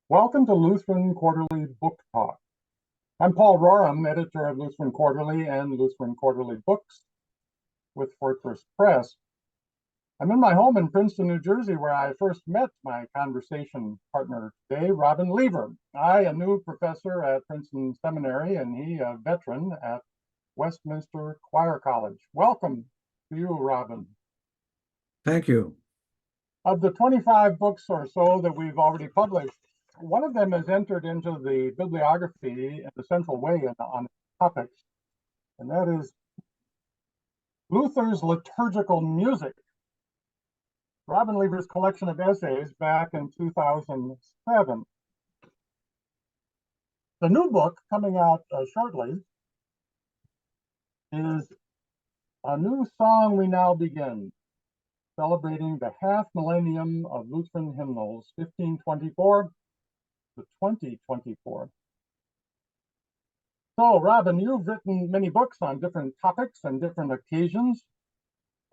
Welcome to Lutheran Quarterly Book Talk. I'm Paul Rorem, editor of Lutheran Quarterly and Lutheran Quarterly Books with Fortress Press. I'm in my home in Princeton, New Jersey, where I first met my conversation partner today, Robin Lever. I, a new professor at Princeton Seminary, and he, a veteran at Westminster Choir College. Welcome to you, Robin. Thank you. Of the 25 books or so that we've already published, one of them has entered into the bibliography in a central way on topics, and that is Luther's liturgical music. Robin Lever's collection of essays back in 2007. The new book coming out shortly is A New Song We Now Begin, celebrating the half millennium of Lutheran hymnals, 1524 to 2024. So, Robin, you've written many books on different topics and different occasions.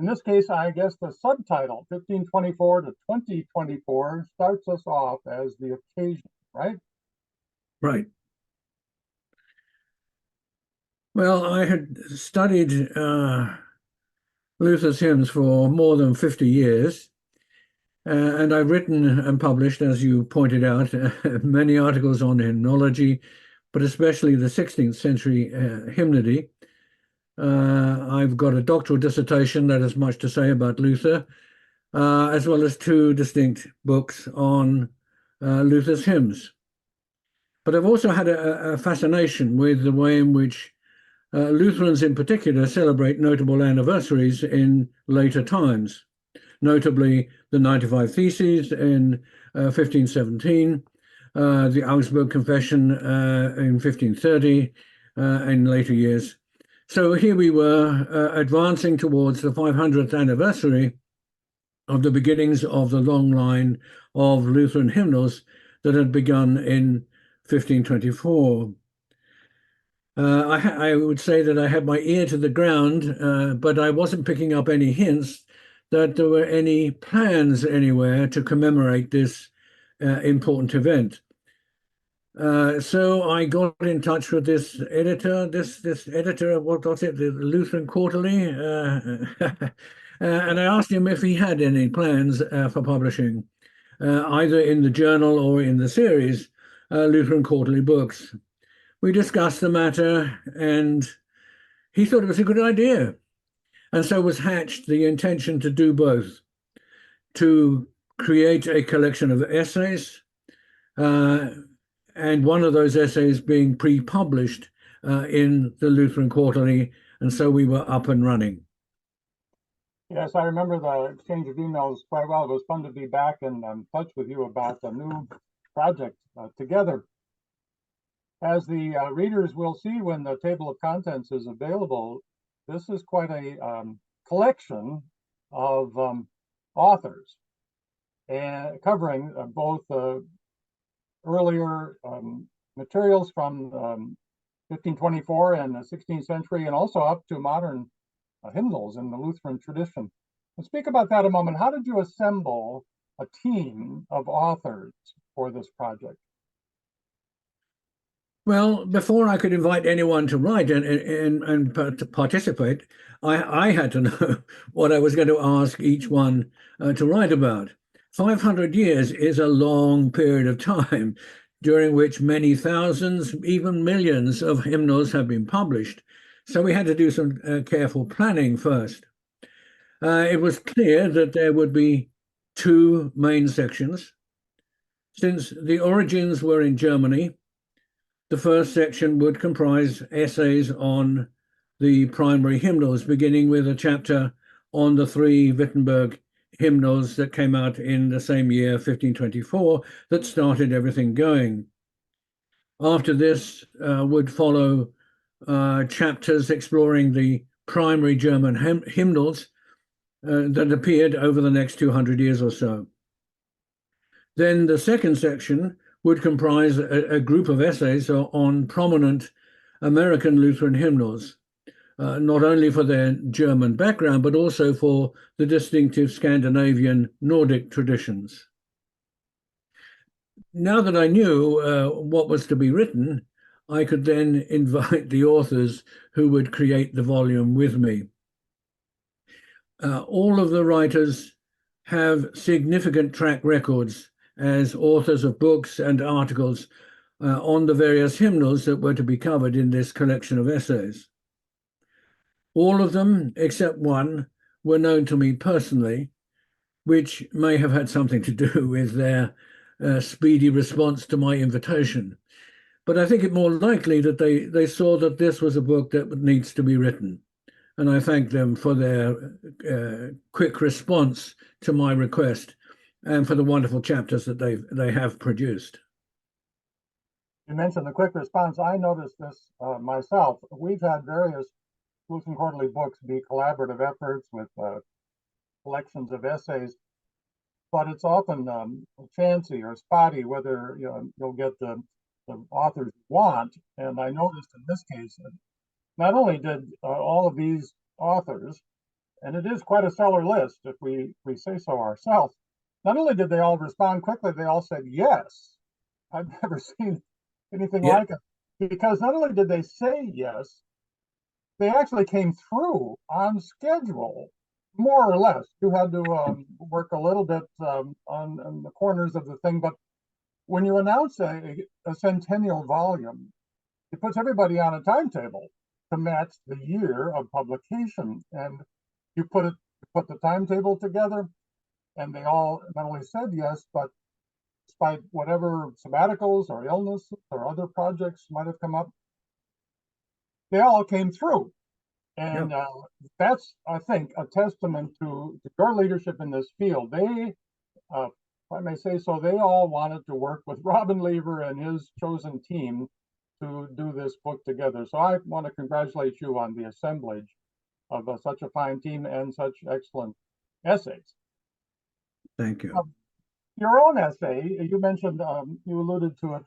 In this case, I guess the subtitle, 1524 to 2024, starts us off as the occasion, right? Right. Well, I had studied Luther's hymns for more than 50 years, and I've written and published, as you pointed out, many articles on hymnology, but especially the 16th century hymnody. I've got a doctoral dissertation that has much to say about Luther, as well as two distinct books on Luther's hymns. But I've also had a fascination with the way in which Lutherans in particular celebrate notable anniversaries in later times, notably the 95 Theses in 1517, the Augsburg Confession in 1530, in later years. So here we were advancing towards the 500th anniversary of the beginnings of the long line of Lutheran hymnals that had begun in 1524. I would say that I had my ear to the ground, but I wasn't picking up any hints that there were any plans anywhere to commemorate this important event. So I got in touch with this editor, this editor of what's it, the Lutheran Quarterly, and I asked him if he had any plans for publishing, either in the journal or in the series, Lutheran Quarterly books. We discussed the matter, and he thought it was a good idea, and so was hatched the intention to do both, to create a collection of essays, and one of those essays being pre-published in the Lutheran Quarterly, and so we were up and running. Yes, I remember the exchange of emails quite well. It was fun to be back in touch with you about the new project together. As the readers will see when the table of contents is available, this is quite a collection of authors, and covering both earlier materials from 1524 and the 16th century, and also up to modern hymnals in the Lutheran tradition. Let's speak about that a moment. How did you assemble a team of authors for this project? Well, before I could invite anyone to write and to participate, I had to know what I was going to ask each one to write about. 500 years is a long period of time during which many thousands, even millions of hymnals have been published. So we had to do some careful planning first. It was clear that there would be two main sections. Since the origins were in Germany, the first section would comprise essays on the primary hymnals, beginning with a chapter on the three Wittenberg hymnals that came out in the same year, 1524, that started everything going. After this would follow chapters exploring the primary German hymnals that appeared over the next 200 years or so. Then the second section would comprise a group of essays on prominent American Lutheran hymnals, not only for their German background, but also for the distinctive Scandinavian Nordic traditions. Now that I knew what was to be written, I could then invite the authors who would create the volume with me. All of the writers have significant track records as authors of books and articles on the various hymnals that were to be covered in this collection of essays. All of them, except one, were known to me personally, which may have had something to do with their speedy response to my invitation. But I think it more likely that they saw that this was a book that needs to be written. And I thank them for their quick response to my request and for the wonderful chapters that they have produced. You mentioned the quick response. I noticed this myself. We've had various Lutheran Quarterly books be collaborative efforts with collections of essays, but it's often fancy or spotty whether you'll get the authors you want. And I noticed in this case that not only did all of these authors, and it is quite a stellar list if we say so ourselves, not only did they all respond quickly, they all said yes. I've never seen anything like it, because not only did they say yes, they actually came through on schedule, more or less. You had to work a little bit on the corners of the thing, but when you announce a centennial volume, it puts everybody on a timetable to match the year of publication, and you put the timetable together, and they all not only said yes, but despite whatever sabbaticals or illness or other projects might have come up, they all came through. And that's, I think, a testament to your leadership in this field. They, if I may say so, they all wanted to work with Robin Lever and his chosen team to do this book together. So I want to congratulate you on the assemblage of such a fine team and such excellent essays. Thank you. Your own essay, you mentioned, you alluded to it.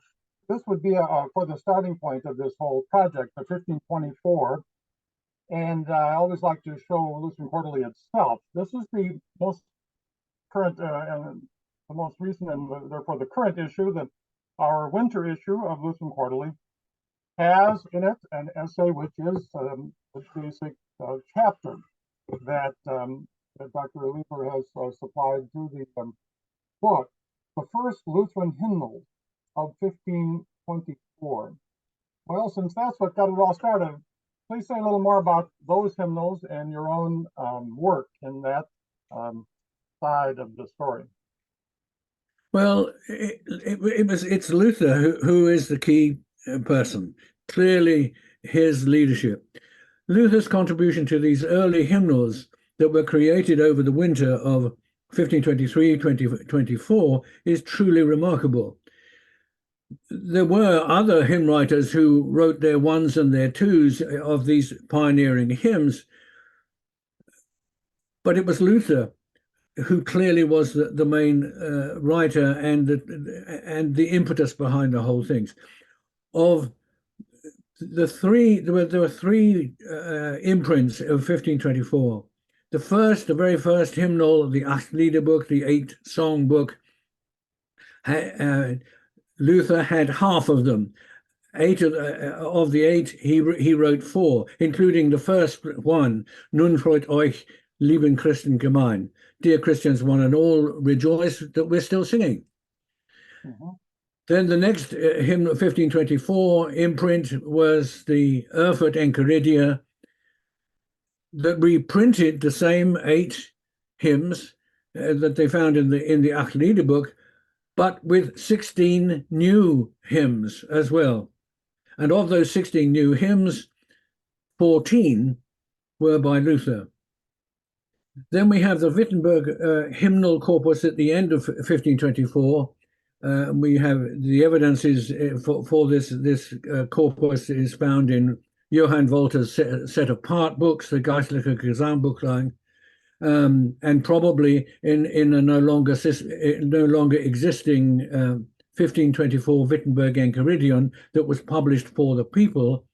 This would be for the starting point of this whole project, the 1524. And I always like to show Lutheran Quarterly itself. This is the most current and the most recent, and therefore the current issue, that our winter issue of Lutheran Quarterly has in it an essay which is the basic chapter that Dr. Lever has supplied to the book, the first Lutheran hymnal of 1524. Well, since that's what got it all started, please say a little more about those hymnals and your own work in that side of the story. Well, it's Luther who is the key person. Clearly, his leadership. Luther's contribution to these early hymnals that were created over the winter of 1523-24 is truly remarkable. There were other hymn writers who wrote their ones and their twos of these pioneering hymns, but it was Luther who clearly was the main writer and the impetus behind the whole things. Of the three, there were three imprints of 1524. The very first hymnal, the Acht book, the 8-song book, Luther had half of them. 8 of the 8, he wrote 4, including the first one, Nun freut euch, lieben Christen gemein. Dear Christians, one and all, rejoice that we're still singing. Mm-hmm. Then the next hymn, 1524 imprint, was the Erfurt Enchiridia, that reprinted the same 8 hymns that they found in the Acht book, but with 16 new hymns as well. And of those 16 new hymns, 14 were by Luther. Then we have the Wittenberg hymnal corpus at the end of 1524. We have the evidences for this corpus is found in Johann Wolter's set of part books, the Geistliche Gesangbuchlein, and probably in a no longer existing 1524 Wittenberg Enchiridion that was published for the people,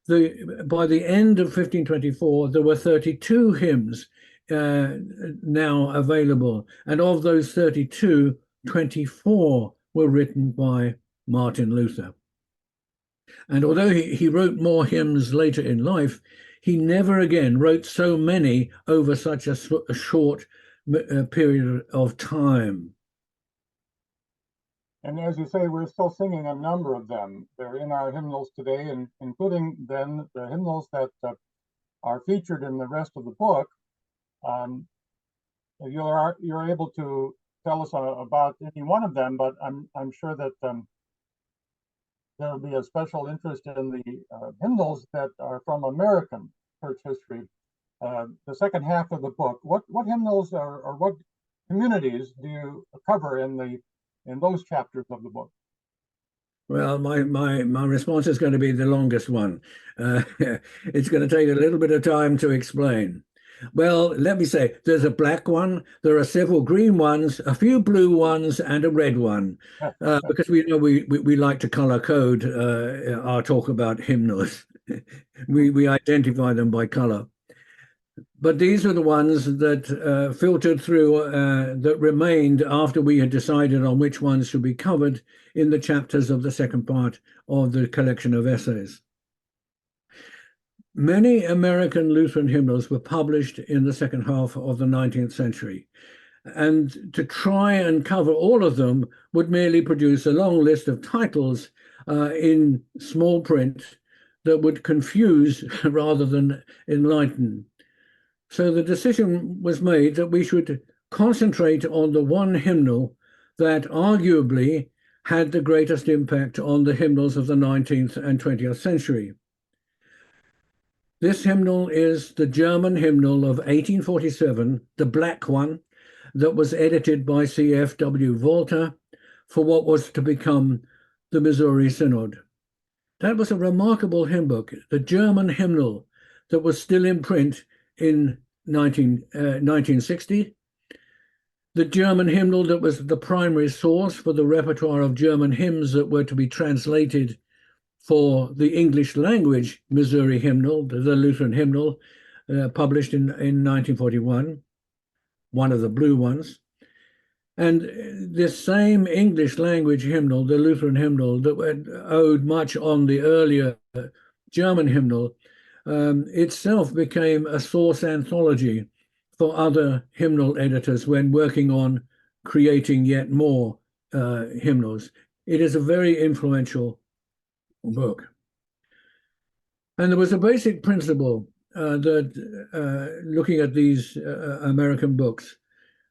by the end of 1524, there were 32 hymns now available, and of those 32, 24 were written by Martin Luther. And although he wrote more hymns later in life, he never again wrote so many over such a short period of time. And as you say, we're still singing a number of them. They're in our hymnals today, and including then the hymnals that are featured in the rest of the book. You're able to tell us about any one of them, but I'm sure that there will be a special interest in the hymnals that are from American church history. The second half of the book, what hymnals or what communities do you cover in those chapters of the book? Well, my response is going to be the longest one. It's going to take a little bit of time to explain. Well, let me say, there's a black one, there are several green ones, a few blue ones, and a red one, because we know we like to color code our talk about hymnals. We identify them by color. But these are the ones that filtered through, that remained after we had decided on which ones should be covered in the chapters of the second part of the collection of essays. Many American Lutheran hymnals were published in the second half of the 19th century, and to try and cover all of them would merely produce a long list of titles in small print that would confuse rather than enlighten. So the decision was made that we should concentrate on the one hymnal that arguably had the greatest impact on the hymnals of the 19th and 20th century. This hymnal is the German hymnal of 1847, the black one, that was edited by C.F.W. Walter for what was to become the Missouri Synod. That was a remarkable hymn book, the German hymnal that was still in print in 1960, the German hymnal that was the primary source for the repertoire of German hymns that were to be translated for the English language Missouri hymnal, the Lutheran hymnal, published in 1941, one of the blue ones. And this same English language hymnal, the Lutheran hymnal, that owed much on the earlier German hymnal, itself became a source anthology for other hymnal editors when working on creating yet more hymnals. It is a very influential book. And there was a basic principle that looking at these American books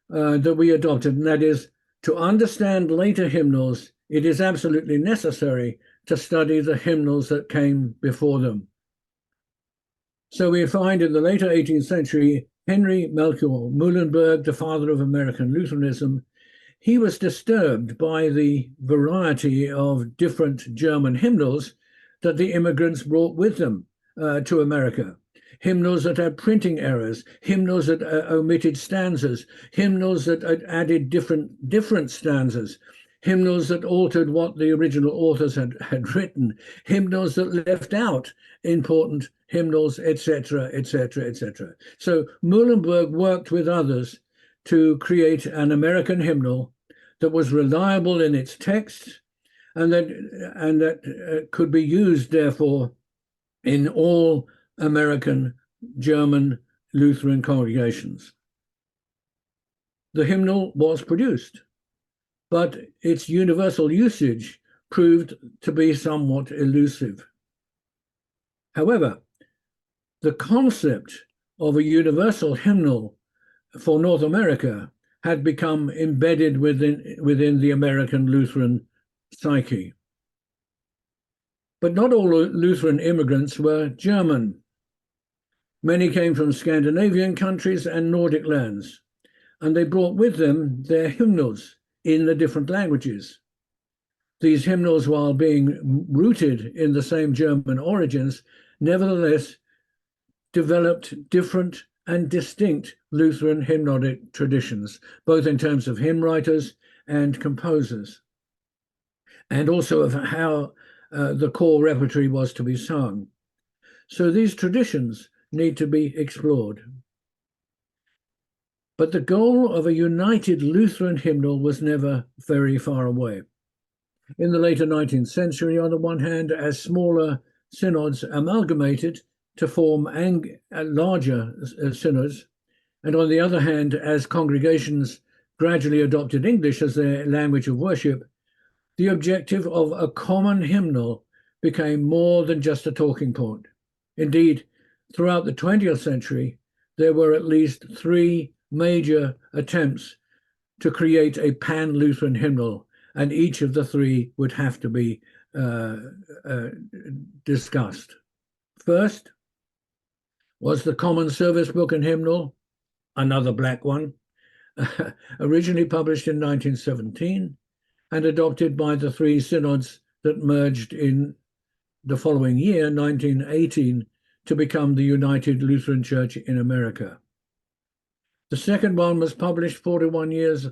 that we adopted, and that is to understand later hymnals, it is absolutely necessary to study the hymnals that came before them. So we find in the later 18th century, Henry Melchior Muhlenberg, the father of American Lutheranism, he was disturbed by the variety of different German hymnals that the immigrants brought with them to America. Hymnals that had printing errors, hymnals that omitted stanzas, hymnals that added different stanzas, hymnals that altered what the original authors had written, hymnals that left out important hymnals, etc., etc., etc. So Muhlenberg worked with others to create an American hymnal that was reliable in its text and that could be used, therefore, in all American German Lutheran congregations. The hymnal was produced, but its universal usage proved to be somewhat elusive. However, the concept of a universal hymnal for North America had become embedded within the American Lutheran psyche. But not all Lutheran immigrants were German. Many came from Scandinavian countries and Nordic lands, and they brought with them their hymnals in the different languages. These hymnals, while being rooted in the same German origins, nevertheless developed different and distinct Lutheran hymnodic traditions, both in terms of hymn writers and composers, and also of how the core repertory was to be sung. So these traditions need to be explored. But the goal of a united Lutheran hymnal was never very far away. In the later 19th century, on the one hand, as smaller synods amalgamated to form larger synods, and on the other hand, as congregations gradually adopted English as their language of worship, the objective of a common hymnal became more than just a talking point. Indeed, throughout the 20th century, there were at least 3 major attempts to create a pan-Lutheran hymnal, and each of the 3 would have to be discussed. First was the Common Service Book and Hymnal, another black one, originally published in 1917 and adopted by the 3 synods that merged in the following year, 1918, to become the United Lutheran Church in America. The second one was published 41 years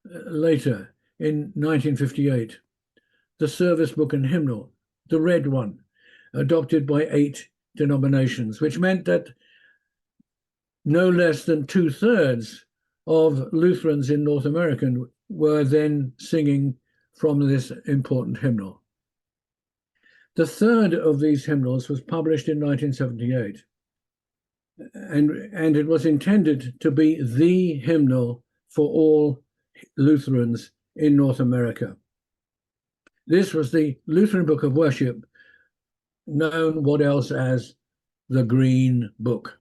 later, in 1958, the Service Book and Hymnal, the red one, adopted by 8 denominations, which meant that no less than 2/3 of Lutherans in North America were then singing from this important hymnal. The third of these hymnals was published in 1978, and it was intended to be the hymnal for all Lutherans in North America. This was the Lutheran Book of Worship, known what else as the Green Book.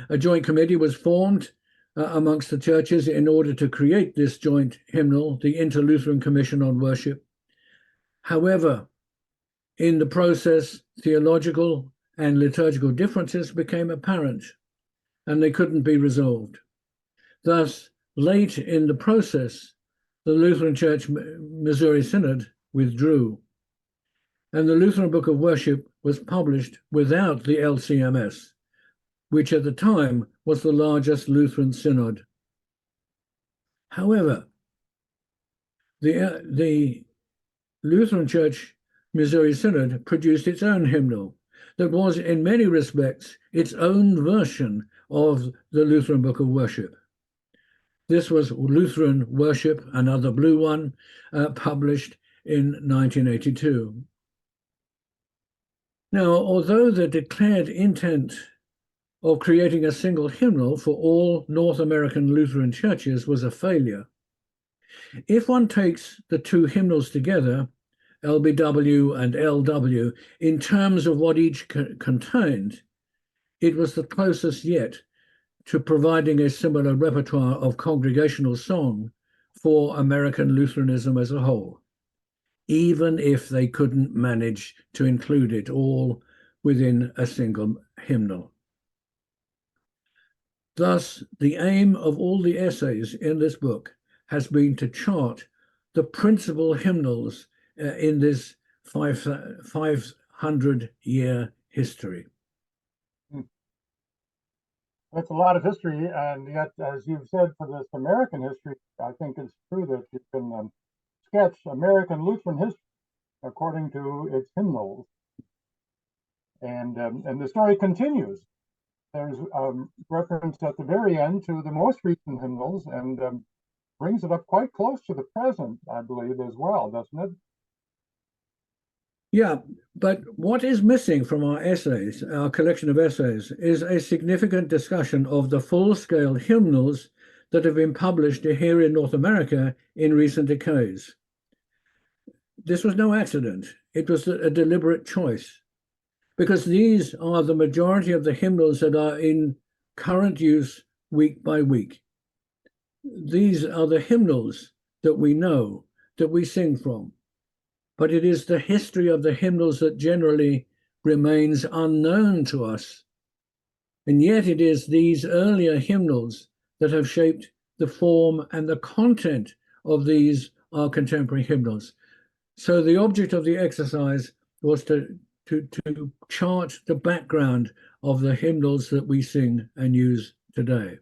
A joint committee was formed amongst the churches in order to create this joint hymnal, the Inter-Lutheran Commission on Worship. However, in the process, theological and liturgical differences became apparent, and they couldn't be resolved. Thus, late in the process, the Lutheran Church Missouri Synod withdrew, and the Lutheran Book of Worship was published without the LCMS, which at the time was the largest Lutheran synod. However, the Lutheran Church Missouri Synod produced its own hymnal that was, in many respects, its own version of the Lutheran Book of Worship. This was Lutheran Worship, another blue one, published in 1982. Now, although the declared intent of creating a single hymnal for all North American Lutheran churches was a failure, if one takes the 2 hymnals together, LBW and LW, in terms of what each contained, it was the closest yet to providing a similar repertoire of congregational song for American Lutheranism as a whole, even if they couldn't manage to include it all within a single hymnal. Thus, the aim of all the essays in this book has been to chart the principal hymnals in this 500-year history. That's a lot of history, and yet, as you've said, for this American history, I think it's true that you can sketch American Lutheran history according to its hymnals, and the story continues. There's reference at the very end to the most recent hymnals, and brings it up quite close to the present, I believe, as well, doesn't it? Yeah, but what is missing from our essays, our collection of essays, is a significant discussion of the full-scale hymnals that have been published here in North America in recent decades. This was no accident. It was a deliberate choice, because these are the majority of the hymnals that are in current use week by week. These are the hymnals that we know, that we sing from. But it is the history of the hymnals that generally remains unknown to us. And yet it is these earlier hymnals that have shaped the form and the content of these our contemporary hymnals. So the object of the exercise was to chart the background of the hymnals that we sing and use today.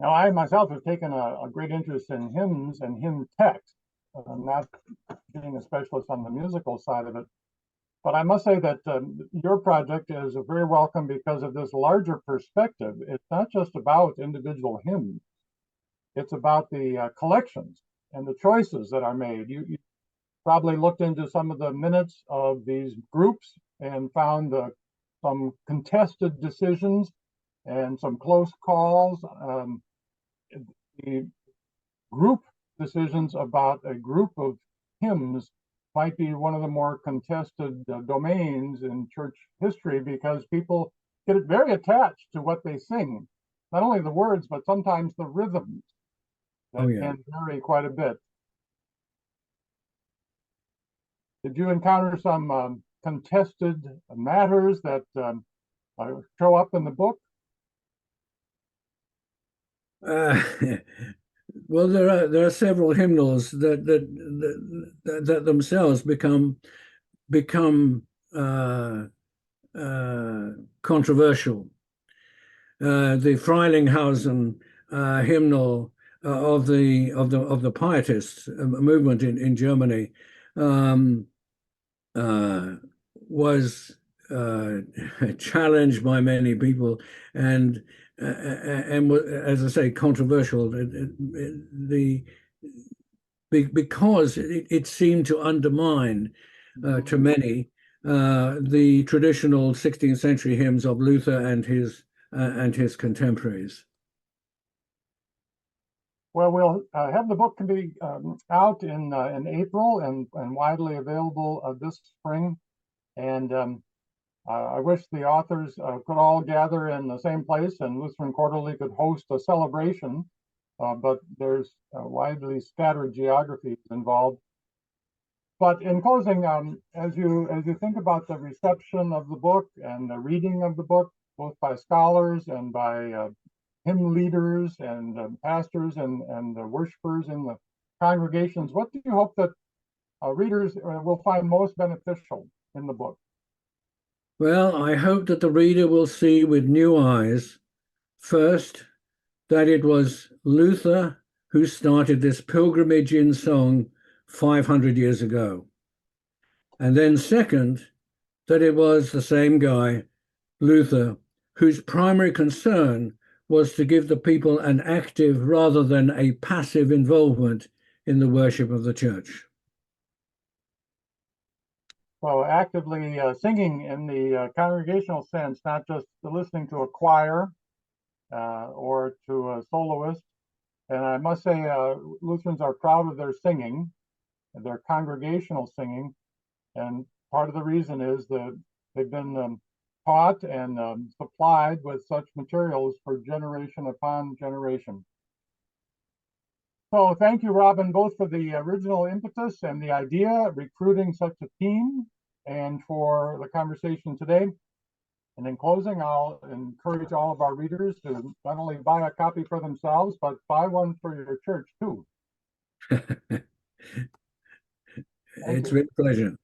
Now, I myself have taken a great interest in hymns and hymn text. Not being a specialist on the musical side of it, But I must say that your project is very welcome because of this larger perspective. It's not just about individual hymns. It's about the collections and the choices that are made. You probably looked into some of the minutes of these groups and found some contested decisions and some close calls. The group decisions about a group of hymns might be one of the more contested domains in church history because people get very attached to what they sing, not only the words, but sometimes the rhythms that can vary quite a bit. Did you encounter some contested matters that show up in the book? Well, there are several hymnals that themselves become controversial. The Freilighausen hymnal of the Pietists movement in Germany was challenged by many people and as I say, controversial. Because it seemed to undermine to many the traditional 16th century hymns of Luther and his contemporaries. Well, we'll have the book can be out in April and widely available this spring. And I wish the authors could all gather in the same place and Lutheran Quarterly could host a celebration, but there's widely scattered geographies involved. But in closing, as you think about the reception of the book and the reading of the book, both by scholars and by hymn leaders and pastors and worshipers in the congregations, what do you hope that readers will find most beneficial in the book? Well, I hope that the reader will see with new eyes, first, that it was Luther who started this pilgrimage in song 500 years ago. And then second, that it was the same guy, Luther, whose primary concern was to give the people an active rather than a passive involvement in the worship of the church. So actively singing in the congregational sense, not just listening to a choir or to a soloist. And I must say, Lutherans are proud of their singing, their congregational singing. And part of the reason is that they've been taught and supplied with such materials for generation upon generation. So thank you, Robin, both for the original impetus and the idea of recruiting such a team and for the conversation today. And in closing, I'll encourage all of our readers to not only buy a copy for themselves, but buy one for your church too. It's been a pleasure.